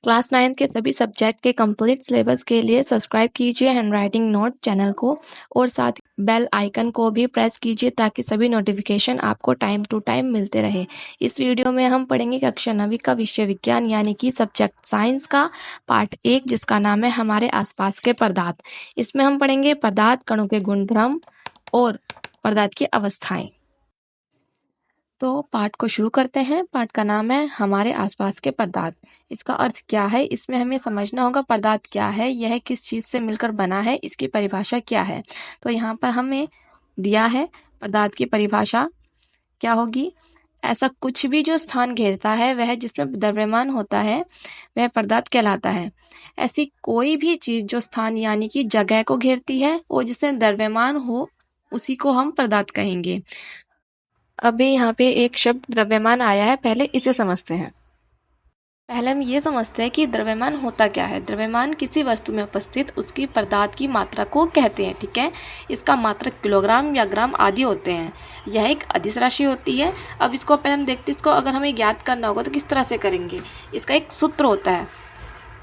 Class 9 के सभी subject के कंप्लीट सिलेबस के लिए सब्सक्राइब कीजिए हैंडराइटिंग नोट चैनल को और साथ बेल आइकन को भी प्रेस कीजिए ताकि सभी नोटिफिकेशन आपको टाइम टू टाइम मिलते रहे। इस वीडियो में हम पढ़ेंगे कक्षा 9वीं का विषय विज्ञान यानी कि सब्जेक्ट साइंस का पार्ट 1 जिसका नाम है हमारे आसपास के पदार्थ। इसमें हम पढ़ेंगे पदार्थ, कणों के गुणधर्म और पदार्थ की अवस्थाएं। तो पाठ को शुरू करते हैं। पाठ का नाम है हमारे आसपास के पदार्थ। इसका अर्थ क्या है, इसमें हमें समझना होगा पदार्थ क्या है, यह किस चीज से मिलकर बना है, इसकी परिभाषा क्या है। तो यहाँ पर हमें दिया है पदार्थ की परिभाषा क्या होगी। ऐसा कुछ भी जो स्थान घेरता है वह जिसमें द्रव्यमान होता है वह पदार्थ कहलाता है। ऐसी कोई भी चीज जो स्थान यानी कि जगह को घेरती है और जिसमें द्रव्यमान हो उसी को हम पदार्थ कहेंगे। अभी यहाँ पे एक शब्द द्रव्यमान आया है, पहले इसे समझते हैं। पहले हम ये समझते हैं कि द्रव्यमान होता क्या है। द्रव्यमान किसी वस्तु में उपस्थित उसकी पदार्थ की मात्रा को कहते हैं, ठीक है। इसका मात्रक किलोग्राम या ग्राम आदि होते हैं। यह एक अदिश राशि होती है। अब इसको पहले हम देखते हैं, इसको अगर हमें ज्ञात करना होगा तो किस तरह से करेंगे। इसका एक सूत्र होता है,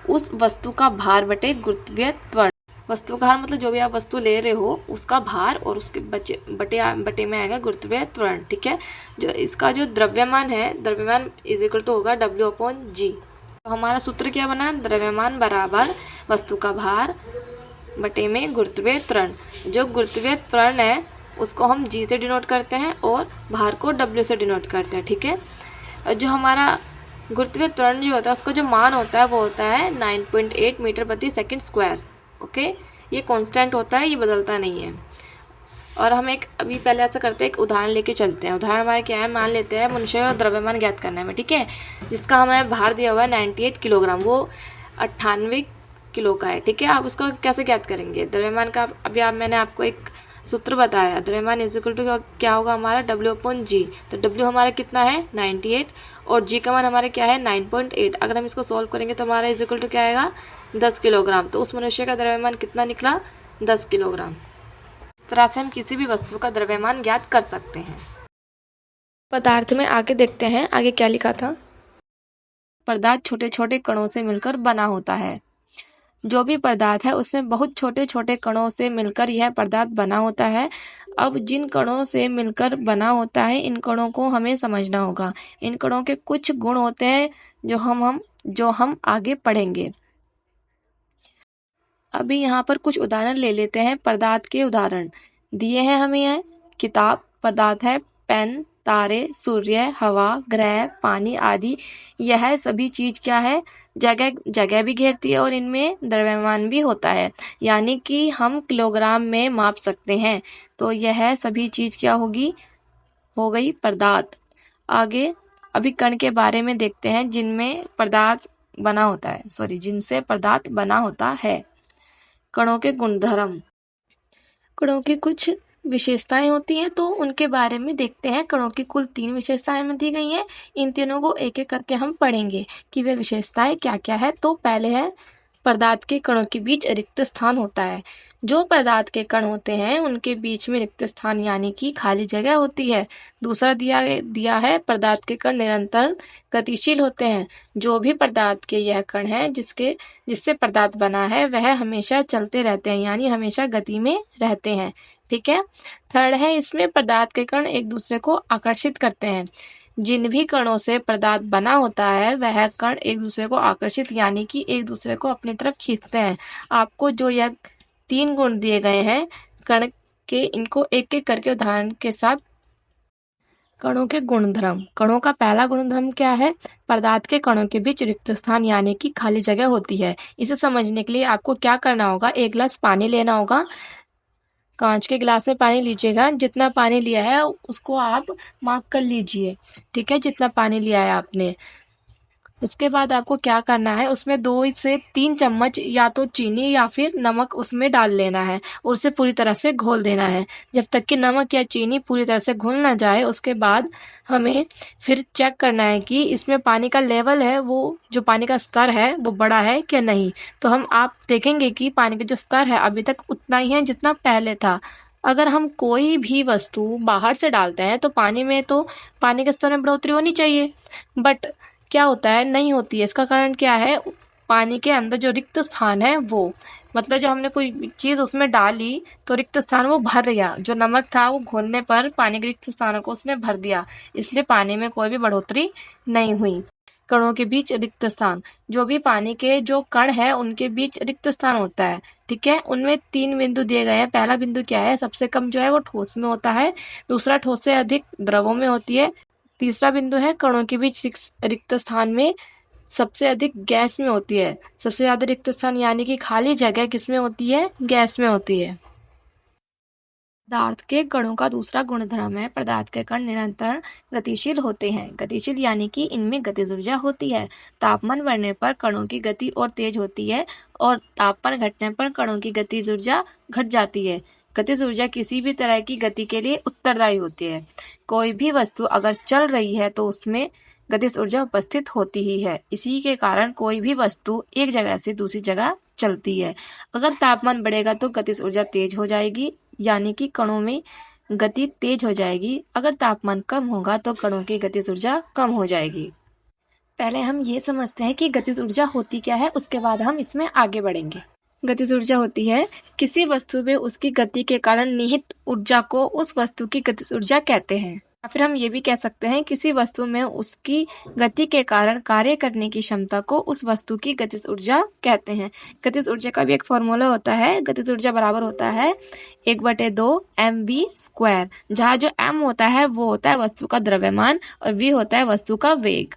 उस वस्तु का भार बटे गुरुत्वीय त्वरण। वस्तु का भार मतलब जो भी आप वस्तु ले रहे हो उसका भार और उसके बटे में आएगा गुरुत्वीय त्वरण, ठीक है। जो इसका जो द्रव्यमान है, द्रव्यमान इज इक्वल टू होगा W/G। तो हमारा सूत्र क्या बना, द्रव्यमान बराबर वस्तु का भार बटे में गुरुत्वीय त्वरण। जो गुरुत्वीय त्वरण है उसको हम G से डिनोट करते हैं और भार को W से डिनोट करते हैं, ठीक है। जो हमारा गुरुत्वीय त्वरण जो होता है उसका जो मान होता है वो होता है 9.8 मीटर प्रति सेकंड स्क्वायर। ओके, ये कांस्टेंट होता है, ये बदलता नहीं है। और हम एक अभी पहले ऐसा करते हैं, एक उदाहरण लेके चलते हैं। उदाहरण हमारे क्या है, मान लेते हैं मनुष्य का द्रव्यमान ज्ञात करना है, ठीक है। जिसका हमें भार दिया हुआ है 98 किलोग्राम, वो 98 किलो का है, ठीक है। आप उसको कैसे ज्ञात करेंगे द्रव्यमान का। अभी मैंने आपको एक सूत्र बताया, द्रव्यमान इज इक्वल टू क्या होगा हमारा W/G। तो W हमारा कितना है 98 और G का मान हमारा क्या है 9.8। अगर हम इसको सॉल्व करेंगे तो हमारा इज इक्वल टू क्या आएगा 10 किलोग्राम। तो उस मनुष्य का द्रव्यमान कितना निकला 10 किलोग्राम। इस तरह से हम किसी भी वस्तु का द्रव्यमान ज्ञात कर सकते हैं। पदार्थ में आगे देखते हैं, आगे क्या लिखा था। पदार्थ छोटे छोटे कणों से मिलकर बना होता है। जो भी पदार्थ है उसमें बहुत छोटे छोटे कणों से मिलकर यह पदार्थ बना होता है। अब जिन कणों से मिलकर बना होता है इन कणों को हमें समझना होगा। इन कणों के कुछ गुण होते हैं जो हम आगे पढ़ेंगे। अभी यहाँ पर कुछ उदाहरण ले लेते हैं। पदार्थ के उदाहरण दिए हैं हमें। यह किताब पदार्थ है, पेन, तारे, सूर्य, हवा, ग्रह, पानी आदि। यह सभी चीज क्या है, जगह भी घेरती है और इनमें द्रव्यमान भी होता है, यानी कि हम किलोग्राम में माप सकते हैं। तो यह सभी चीज क्या होगी, हो गई पदार्थ। आगे अभी कण के बारे में देखते हैं जिनसे पदार्थ बना होता है। कणों के गुणधर्म, कणों की कुछ विशेषताएं होती हैं तो उनके बारे में देखते हैं। कणों की कुल 3 विशेषताएं में दी गई हैं। इन तीनों को एक एक करके हम पढ़ेंगे कि वे विशेषताएं क्या क्या है। तो पहले है पदार्थ के कणों के बीच रिक्त स्थान होता है। जो पदार्थ के कण होते हैं उनके बीच में रिक्त स्थान यानी कि खाली जगह होती है। दूसरा दिया है पदार्थ के कण निरंतर गतिशील होते हैं। जो भी पदार्थ के यह कण है जिससे पदार्थ बना है वह हमेशा चलते रहते हैं, यानी हमेशा गति में रहते हैं, ठीक है। थर्ड है इसमें पदार्थ के कण एक दूसरे को आकर्षित करते हैं। जिन भी कणों से पदार्थ बना होता है वह कण एक दूसरे को आकर्षित यानी कि एक दूसरे को अपनी तरफ खींचते हैं। आपको जो यह 3 गुण दिए गए हैं कण के, इनको एक एक करके उदाहरण के साथ। कणों के गुणधर्म, कणों का पहला गुणधर्म क्या है, पदार्थ के कणों के बीच रिक्त स्थान यानी कि खाली जगह होती है। इसे समझने के लिए आपको क्या करना होगा, एक गिलास पानी लेना होगा। कांच के गिलास में पानी लीजिएगा, जितना पानी लिया है उसको आप मार्क कर लीजिए, ठीक है, जितना पानी लिया है आपने। उसके बाद आपको क्या करना है, उसमें 2 से 3 चम्मच या तो चीनी या फिर नमक उसमें डाल लेना है और उसे पूरी तरह से घोल देना है। जब तक कि नमक या चीनी पूरी तरह से घुल ना जाए उसके बाद हमें फिर चेक करना है कि इसमें पानी का लेवल है, वो जो पानी का स्तर है वो बड़ा है कि नहीं। तो आप देखेंगे कि पानी का जो स्तर है अभी तक उतना ही है जितना पहले था। अगर हम कोई भी वस्तु बाहर से डालते हैं तो पानी के स्तर में बढ़ोतरी होनी चाहिए, बट क्या होता है, नहीं होती है। इसका कारण क्या है, पानी के अंदर जो रिक्त स्थान है वो, मतलब जब हमने कोई चीज़ उसमें डाली तो रिक्त स्थान वो भर गया, जो नमक था वो घोलने पर पानी के रिक्त स्थानों को उसने भर दिया, इसलिए पानी में कोई भी बढ़ोतरी नहीं हुई। कणों के बीच रिक्त स्थान, जो भी पानी के जो कण है उनके बीच रिक्त स्थान होता है, ठीक है, उनमें 3 बिंदु दिए गए हैं। पहला बिंदु क्या है, सबसे कम जो है वो ठोस में होता है, दूसरा ठोस से अधिक द्रवों में होती है, तीसरा बिंदु है कणों के बीच रिक्त स्थान में सबसे अधिक गैस में होती है। सबसे ज्यादा रिक्त स्थान यानी कि खाली जगह किसमें होती है, गैस में होती है। पदार्थ के कणों का दूसरा गुणधर्म है, पदार्थ के कण निरंतर गतिशील होते हैं। गतिशील यानी कि इनमें गतिज ऊर्जा होती है। तापमान बढ़ने पर कणों की गति और तेज होती है और तापमान घटने पर कणों की गतिज ऊर्जा घट जाती है। गतिज ऊर्जा किसी भी तरह की गति के लिए उत्तरदायी होती है। कोई भी वस्तु अगर चल रही है तो उसमें गतिज ऊर्जा उपस्थित होती ही है। इसी के कारण कोई भी वस्तु एक जगह से दूसरी जगह चलती है। अगर तापमान बढ़ेगा तो गतिज ऊर्जा तेज हो जाएगी, यानी कि कणों में गति तेज हो जाएगी। अगर तापमान कम होगा तो कणों की गतिज ऊर्जा कम हो जाएगी। पहले हम ये समझते हैं कि गतिज ऊर्जा होती क्या है, उसके बाद हम इसमें आगे बढ़ेंगे। गतिज ऊर्जा होती है किसी वस्तु में उसकी गति के कारण निहित ऊर्जा को उस वस्तु की गतिज ऊर्जा कहते हैं। या फिर हम ये भी कह सकते हैं किसी वस्तु में उसकी गति के कारण कार्य करने की क्षमता को उस वस्तु की गतिज ऊर्जा कहते हैं। गतिज ऊर्जा का भी एक फॉर्मूला होता है, गतिज ऊर्जा बराबर होता है 1/2 mv², जहाँ जो m होता है वो होता है वस्तु का द्रव्यमान और v होता है वस्तु का वेग।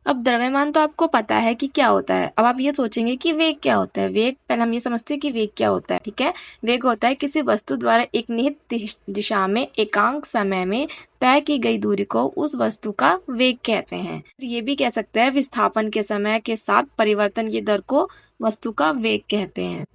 अब द्रव्यमान तो आपको पता है कि क्या होता है। अब आप ये सोचेंगे कि वेग क्या होता है। वेग, पहले हम ये समझते हैं कि वेग क्या होता है, ठीक है। वेग होता है किसी वस्तु द्वारा एक निहित दिशा में एकांक समय में तय की गई दूरी को उस वस्तु का वेग कहते हैं। ये भी कह सकते हैं विस्थापन के समय के साथ परिवर्तन की दर को वस्तु का वेग कहते हैं।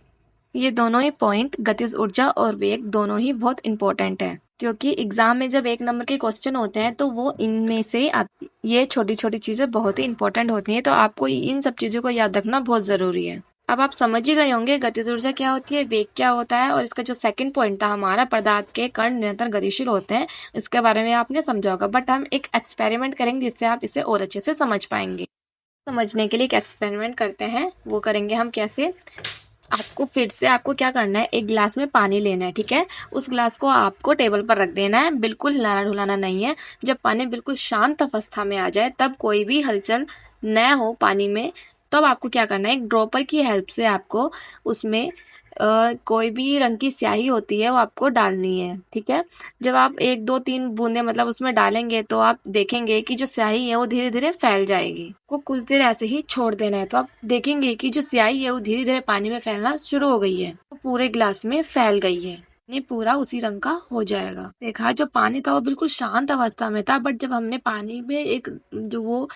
ये दोनों ही पॉइंट, गतिज ऊर्जा और वेग, दोनों ही बहुत इंपॉर्टेंट है, क्योंकि एग्जाम में जब 1 नंबर के क्वेश्चन होते हैं तो वो इनमें से आती, ये छोटी छोटी चीजें बहुत ही इंपॉर्टेंट होती हैं, तो आपको इन सब चीजों को याद रखना बहुत जरूरी है। अब आप समझ ही गए होंगे गतिज ऊर्जा क्या होती है, वेग क्या होता है, और इसका जो सेकंड पॉइंट था हमारा, पदार्थ के कण निरंतर गतिशील होते हैं, इसके बारे में आपने समझा होगा। बट हम एक एक्सपेरिमेंट करेंगे जिससे आप इसे और अच्छे से समझ पाएंगे। समझने के लिए एक एक्सपेरिमेंट करते हैं, वो करेंगे हम कैसे। आपको फिर से आपको क्या करना है, एक गिलास में पानी लेना है, ठीक है। उस गिलास को आपको टेबल पर रख देना है, बिल्कुल हिलाना ढुलाना नहीं है। जब पानी बिल्कुल शांत अवस्था में आ जाए, तब कोई भी हलचल न हो पानी में, तब आपको क्या करना है, एक ड्रॉपर की हेल्प से आपको उसमें कोई भी रंग की स्याही होती है वो आपको डालनी है, ठीक है। जब आप 1 2 3 बूंदे मतलब उसमें डालेंगे तो आप देखेंगे कि जो स्याही है वो धीरे धीरे फैल जाएगी। को कुछ देर ऐसे ही छोड़ देना है, तो आप देखेंगे कि जो स्याही है वो धीरे धीरे पानी में फैलना शुरू हो गई है, तो पूरे गिलास में फैल गई है, ये पूरा उसी रंग का हो जाएगा। देखा, जो पानी था वो बिल्कुल शांत अवस्था में था, बट जब हमने पानी में एक जो वो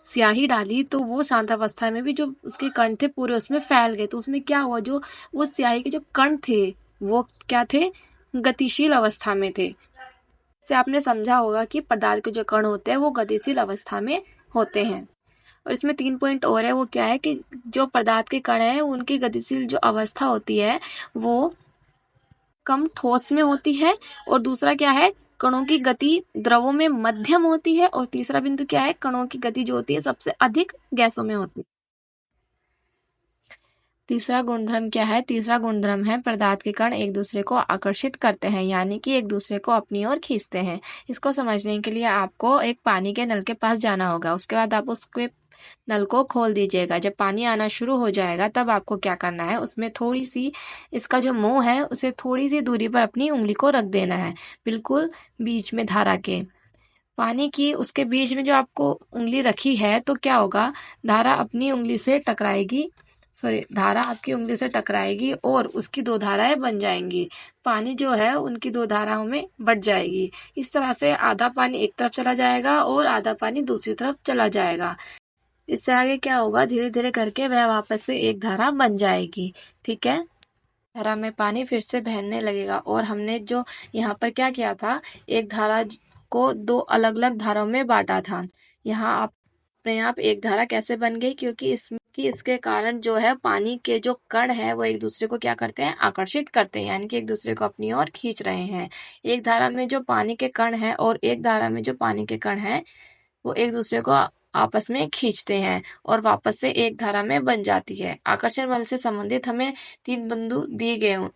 स्याही डाली तो वो शांत अवस्था में भी जो उसके कण थे पूरे उसमें फैल गए। तो उसमें क्या हुआ, जो वो स्याही के जो कण थे वो क्या थे, गतिशील अवस्था में थे। इससे आपने समझा होगा कि पदार्थ के जो कण होते हैं वो गतिशील अवस्था में होते हैं। और इसमें 3 पॉइंट और है, वो क्या है कि जो पदार्थ के कण है उनकी गतिशील जो अवस्था होती है वो कम ठोस में होती है, और दूसरा क्या है, कणों की गति द्रवों में मध्यम होती है, और तीसरा बिंदु क्या है, कणों की गति जो होती है सबसे अधिक गैसों में होती है। तीसरा गुणधर्म क्या है, तीसरा गुणधर्म है पदार्थ के कण एक दूसरे को आकर्षित करते हैं, यानी कि एक दूसरे को अपनी ओर खींचते हैं। इसको समझने के लिए आपको एक पानी के नल के पास जाना होगा, उसके बाद आप उसके नल को खोल दीजिएगा। जब पानी आना शुरू हो जाएगा तब आपको क्या करना है, उसमें थोड़ी सी, इसका जो मुंह है उसे थोड़ी सी दूरी पर अपनी उंगली को रख देना है, बिल्कुल बीच में धारा के पानी की उसके बीच में जो आपको उंगली रखी है, तो क्या होगा, धारा अपनी उंगली से टकराएगी, धारा आपकी उंगली से टकराएगी और उसकी 2 धाराएं बन जाएंगी। पानी जो है उनकी 2 धाराओं में बट जाएगी। इस तरह से आधा पानी एक तरफ चला जाएगा और आधा पानी दूसरी तरफ चला जाएगा। इससे आगे क्या होगा, धीरे धीरे करके वह वापस से एक धारा बन जाएगी, ठीक है। धारा में पानी फिर से बहने लगेगा, और हमने जो यहाँ पर क्या किया था, एक धारा को 2 अलग अलग धाराओं में बांटा था। यहाँ आप अपने आप एक धारा कैसे बन गई, क्योंकि इसके कारण जो है पानी के जो कण है वो एक दूसरे को क्या करते हैं, आकर्षित करते हैं, यानी कि एक दूसरे को अपनी ओर खींच रहे हैं। एक धारा में जो पानी के कण है और एक धारा में जो पानी के कण है वो एक दूसरे को आपस में खींचते हैं और वापस से एक धारा में बन जाती है। आकर्षण बल से संबंधित हमें 3 बिंदु दिए गए हों।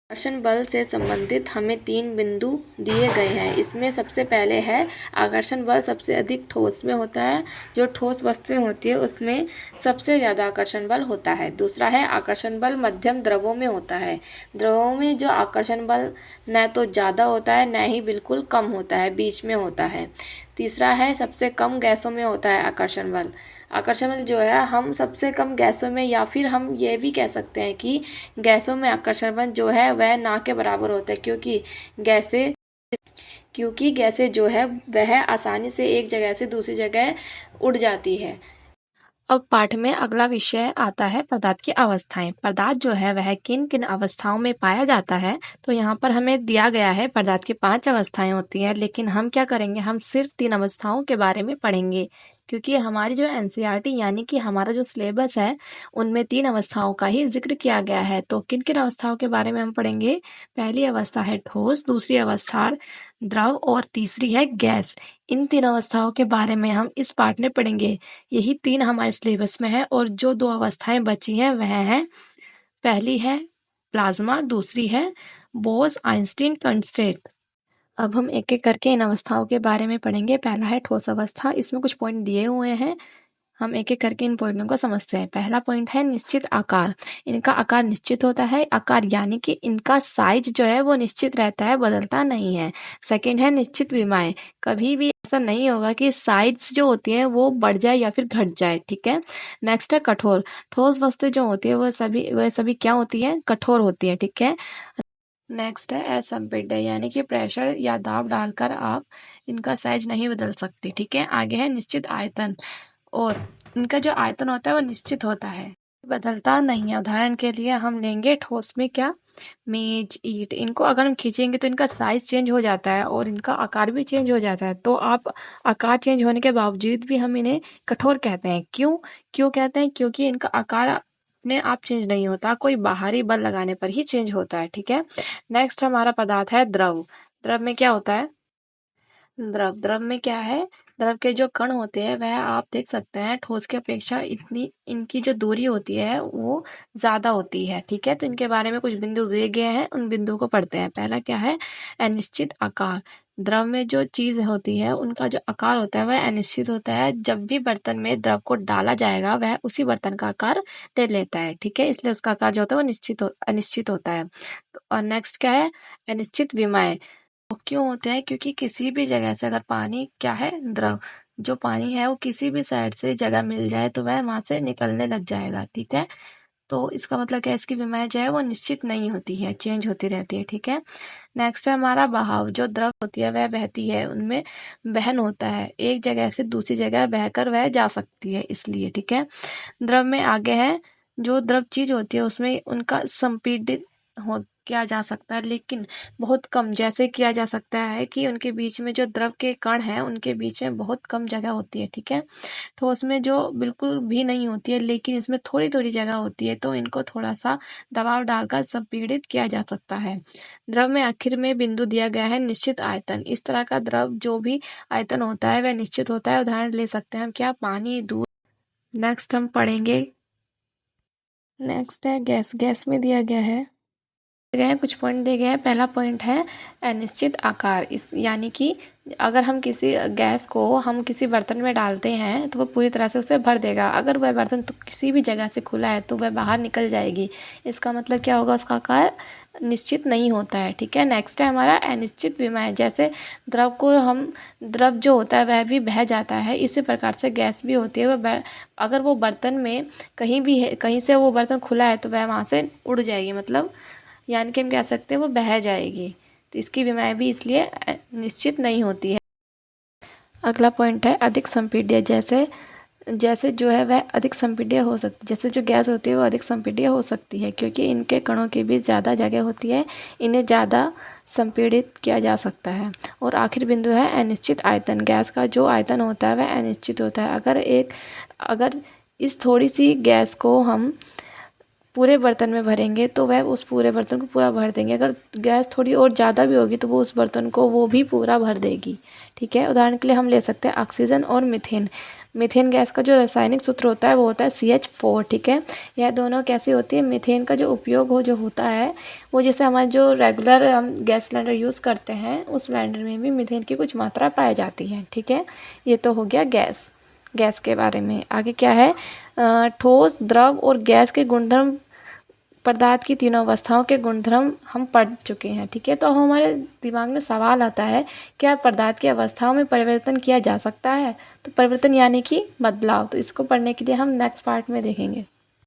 आकर्षण बल से संबंधित हमें 3 बिंदु दिए गए हैं। इसमें सबसे पहले है आकर्षण बल सबसे अधिक ठोस में होता है। जो ठोस वस्तुएं होती है उसमें सबसे ज़्यादा आकर्षण बल होता है। दूसरा है आकर्षण बल मध्यम द्रवों में होता है। द्रवों में जो आकर्षण बल न तो ज़्यादा होता है न ही बिल्कुल कम होता है, बीच में होता है। तीसरा है सबसे कम गैसों में होता है आकर्षण बल। आकर्षण बल जो है हम सबसे कम गैसों में, या फिर हम ये भी कह सकते हैं कि गैसों में आकर्षण बल जो है वह ना के बराबर होता है, क्योंकि गैसें जो है वह आसानी से एक जगह से दूसरी जगह उड़ जाती है। अब पाठ में अगला विषय आता है पदार्थ की अवस्थाएं। पदार्थ जो है वह किन किन अवस्थाओं में पाया जाता है। तो यहाँ पर हमें दिया गया है पदार्थ की 5 अवस्थाएं होती हैं, लेकिन हम क्या करेंगे, हम सिर्फ 3 अवस्थाओं के बारे में पढ़ेंगे, क्योंकि हमारी जो एनसीईआरटी यानी कि हमारा जो सिलेबस है उनमें 3 अवस्थाओं का ही जिक्र किया गया है। तो किन किन अवस्थाओं के बारे में हम पढ़ेंगे। पहली अवस्था है ठोस, दूसरी अवस्था द्रव और तीसरी है गैस। इन 3 अवस्थाओं के बारे में हम इस पाठ में पढ़ेंगे। यही 3 हमारे सिलेबस में है और जो 2 अवस्थाएं बची हैं वह है, पहली है प्लाज्मा, दूसरी है बोस आइंस्टीन कंस्टेंट। अब हम एक एक करके इन अवस्थाओं के बारे में पढ़ेंगे। पहला है ठोस अवस्था। इसमें कुछ पॉइंट दिए हुए हैं, हम एक एक करके इन पॉइंटों को समझते हैं। पहला पॉइंट है निश्चित आकार। इनका आकार निश्चित होता है। आकार यानी कि इनका साइज जो है वो निश्चित रहता है, बदलता नहीं है। सेकंड है निश्चित विमाएं। कभी भी ऐसा नहीं होगा कि साइज जो होती है वो बढ़ जाए या फिर घट जाए, ठीक है। नेक्स्ट है कठोर। ठोस वस्तु जो होती है वह सभी क्या होती है, कठोर होती है, ठीक है। नेक्स्ट है असंपीड्य, यानी कि प्रेशर या दाब डालकर आप इनका साइज नहीं बदल सकते, ठीक है। आगे है निश्चित आयतन, और इनका जो आयतन होता है वो निश्चित होता है, बदलता नहीं है। उदाहरण के लिए हम लेंगे ठोस में क्या, मेज, ईंट। इनको अगर हम खींचेंगे तो इनका साइज चेंज हो जाता है और इनका आकार भी चेंज हो जाता है। तो आप आकार चेंज होने के बावजूद भी हम इन्हें कठोर कहते हैं। क्यों क्यों कहते हैं, क्योंकि इनका आकार अपने आप चेंज नहीं होता, कोई बाहरी बल लगाने पर ही चेंज होता है, ठीक है। नेक्स्ट हमारा पदार्थ है द्रव। द्रव में क्या होता है, द्रव में क्या है, द्रव के जो कण होते हैं वह आप देख सकते हैं ठोस की अपेक्षा इतनी इनकी जो दूरी होती है वो ज्यादा होती है, ठीक है। तो इनके बारे में कुछ बिंदु दिए गए हैं, उन बिंदुओं को पढ़ते हैं। पहला क्या है, अनिश्चित आकार। द्रव में जो चीज होती है उनका जो आकार होता है वह अनिश्चित होता है। जब भी बर्तन में द्रव को डाला जाएगा वह उसी बर्तन का आकार ले लेता है, ठीक है। इसलिए उसका आकार जो होता है वो अनिश्चित होता है। और नेक्स्ट क्या है, अनिश्चित विमाएं। वो क्यों होते हैं, क्योंकि किसी भी जगह से अगर पानी क्या है, द्रव, जो पानी है वो किसी भी साइड से जगह मिल जाए तो वह वहां से निकलने लग जाएगा, ठीक है। तो इसका मतलब क्या है, इसकी विमाएं जो है वो निश्चित नहीं होती है, चेंज होती रहती है, ठीक है। नेक्स्ट है हमारा बहाव। जो द्रव होती है वह बहती है, उनमें बहन होता है, एक जगह से दूसरी जगह बहकर वह जा सकती है, इसलिए, ठीक है। द्रव में आगे है, जो द्रव चीज होती है उसमें उनका संपीडित हो किया जा सकता है, लेकिन बहुत कम। जैसे किया जा सकता है कि उनके बीच में जो द्रव के कण हैं उनके बीच में बहुत कम जगह होती है, ठीक है। ठोस में जो बिल्कुल भी नहीं होती है, लेकिन इसमें थोड़ी थोड़ी जगह होती है, तो इनको थोड़ा सा दबाव डालकर संपीड़ित किया जा सकता है। द्रव में आखिर में बिंदु दिया गया है निश्चित आयतन। इस तरह का द्रव जो भी आयतन होता है वह निश्चित होता है। उदाहरण ले सकते हैं हम क्या, पानी, दूध। नेक्स्ट हम पढ़ेंगे, नेक्स्ट है गैस। गैस में दिया गया है, कुछ पॉइंट दिए गए हैं। पहला पॉइंट है अनिश्चित आकार। इस यानी कि अगर हम किसी गैस को हम किसी बर्तन में डालते हैं तो वह पूरी तरह से उसे भर देगा। अगर वह बर्तन तो किसी भी जगह से खुला है तो वह बाहर निकल जाएगी। इसका मतलब क्या होगा, उसका आकार निश्चित नहीं होता है, ठीक है। नेक्स्ट है हमारा अनिश्चित विमाएं। जैसे द्रव जो होता है वह भी बह जाता है, इसी प्रकार से गैस भी होती है। वह अगर वो बर्तन में कहीं भी है, कहीं से वो बर्तन खुला है तो वह वहाँ से उड़ जाएगी, मतलब यानी कि हम कह सकते हैं वो बह जाएगी। तो इसकी विमाएं भी इसलिए निश्चित नहीं होती है। अगला पॉइंट है अधिक संपीड्य। जैसे जैसे जो है वह अधिक संपीड्य हो सकती, जैसे जो गैस होती है वो अधिक संपीड्य हो सकती है, क्योंकि इनके कणों के बीच ज़्यादा जगह होती है, इन्हें ज़्यादा संपीड़ित किया जा सकता है। और आखिरी बिंदु है अनिश्चित आयतन। गैस का जो आयतन होता है वह अनिश्चित होता है। अगर इस थोड़ी सी गैस को हम पूरे बर्तन में भरेंगे तो वह उस पूरे बर्तन को पूरा भर देंगे। अगर गैस थोड़ी और ज़्यादा भी होगी तो वो उस बर्तन को वो भी पूरा भर देगी। ठीक है, उदाहरण के लिए हम ले सकते हैं ऑक्सीजन और मीथेन। मीथेन गैस का जो रासायनिक सूत्र होता है वो होता है CH4। ठीक है, यह दोनों कैसी होती है, मीथेन का जो उपयोग जो होता है वो जैसे हमारे जो रेगुलर हम गैस सिलेंडर यूज़ करते हैं उस सिलेंडर में भी मीथेन की कुछ मात्रा पाई जाती है। ठीक है, ये तो हो गया गैस के बारे में। आगे क्या है, ठोस, द्रव और गैस के गुणधर्म, पदार्थ की तीनों अवस्थाओं के गुणधर्म हम पढ़ चुके हैं। ठीक है, तो हमारे दिमाग में सवाल आता है क्या पदार्थ की अवस्थाओं में परिवर्तन किया जा सकता है। तो परिवर्तन यानी कि बदलाव, तो इसको पढ़ने के लिए हम नेक्स्ट पार्ट में देखेंगे।